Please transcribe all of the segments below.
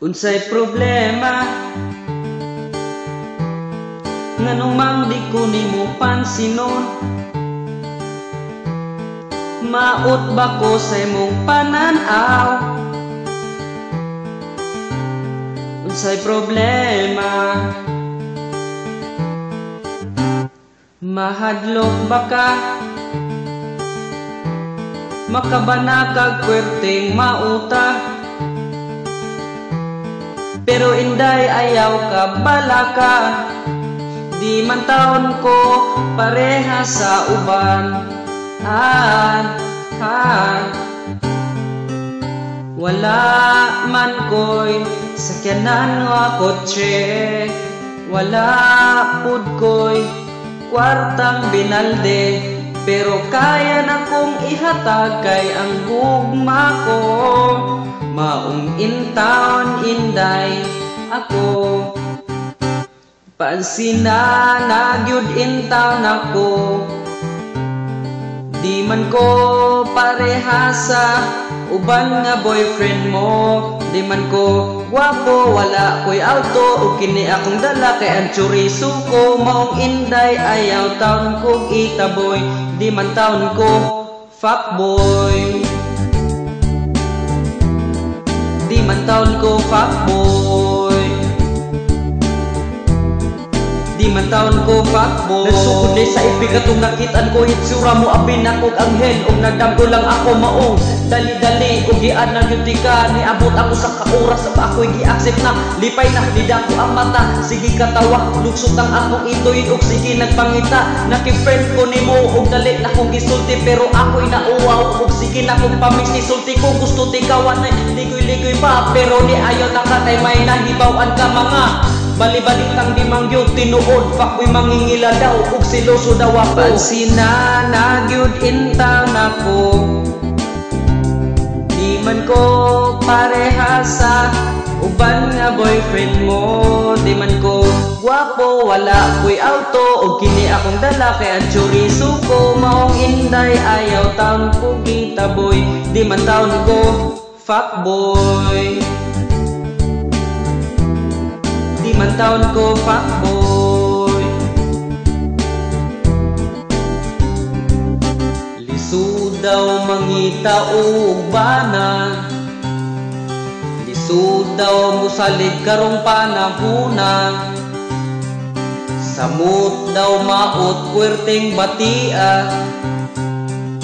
Unsay problema nganong mang di ko nimo pansinon? Maot ba ko sa imong pananaw? Unsay problema mahadlok ba ka? Makabanakag pwerteng mauta, pero inday ayaw ka balaka. Di man taon ko pareha sa uban. Wala man ko'y sakyanan nga kotse, wala pud ko'y kwartang binalde, pero kaya na kong ihatag kay ang gugma ko. Maong intaon inday ako, pansina nagyud intaon ako. Di man ko pareha sa uban nga boyfriend mo. Di man ko gwapo, wala ko'y auto, o kini akong dala kay ang chorizo ko. Maong inday ayaw taon ko itaboy, di man taon ko fuckboy. Di man taon ko fuckboy, di man taon ko fuckboy. Nagsugod day sa ibig katong nakitaan ko, hitsura mo abin akong anghel, og nagdamgo lang ako maong dali-dali, og giad na gyud ka. Niabot ako sa kauras sa ako'y gi-accept na, lipay na lidang ko ang mata. Sige katawa, luksot ang akong itoy, og sige nagpangita. Naki-friend ko nimo, og dali na kong gisulti, pero ako'y nauwaw, og sige na kong pamix ni sulti ko. Gusto tikawan na ligoy-ligoy pa, pero ni ayaw na ka kay may nahibawan ka mga bali-balik lang di mangyod tinuod. Fuckboy mangingila daw, ug siloso daw ako. Pansina nagyud intaw nako, di man ko pareha sa uban nga boyfriend mo. Di man ko gwapo, wala ko'y auto, og kini akong dala kay ang chorizo ko. Maong inday ayaw taon ko gitaboy, di man taon ko fuckboy. Di man taon ko fuckboy. Lisod daw mangita og bana, lisod daw musalig karong panahuna. Samot daw maot pwerteng batia,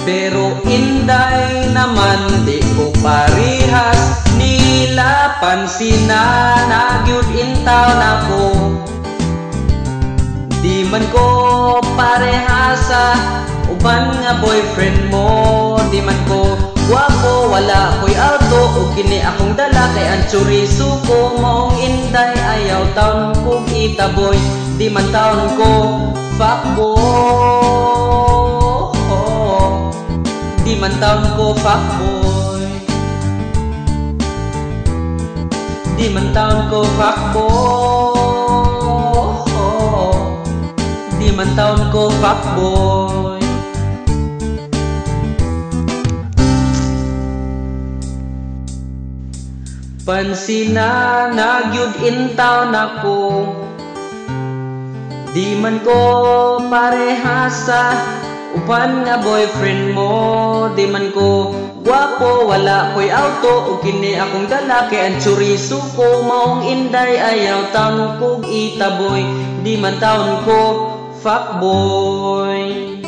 pero inday naman di ko parihas nila. Pansina nagyud intaw nako, di man ko pareha sa uban nga boyfriend mo. Di man ko gwapo, wala ko'y auto, o kini akong dala kay ang chorizo ko. Maong inday ayaw taon ko itaboy, di man taon ko fuckboy. Di man taon ko fuckboy, di man taon ko fuckboy, di man taon ko fuckboy. Pansina nagyud intaw nako, di man ko pareha sa uban nga boyfriend mo. Di man ko gwapo, wala ko'y auto, o kini akong dala kay ang chorizo ko. Maong inday ayaw taon ko itaboy, di man taon ko fuckboy.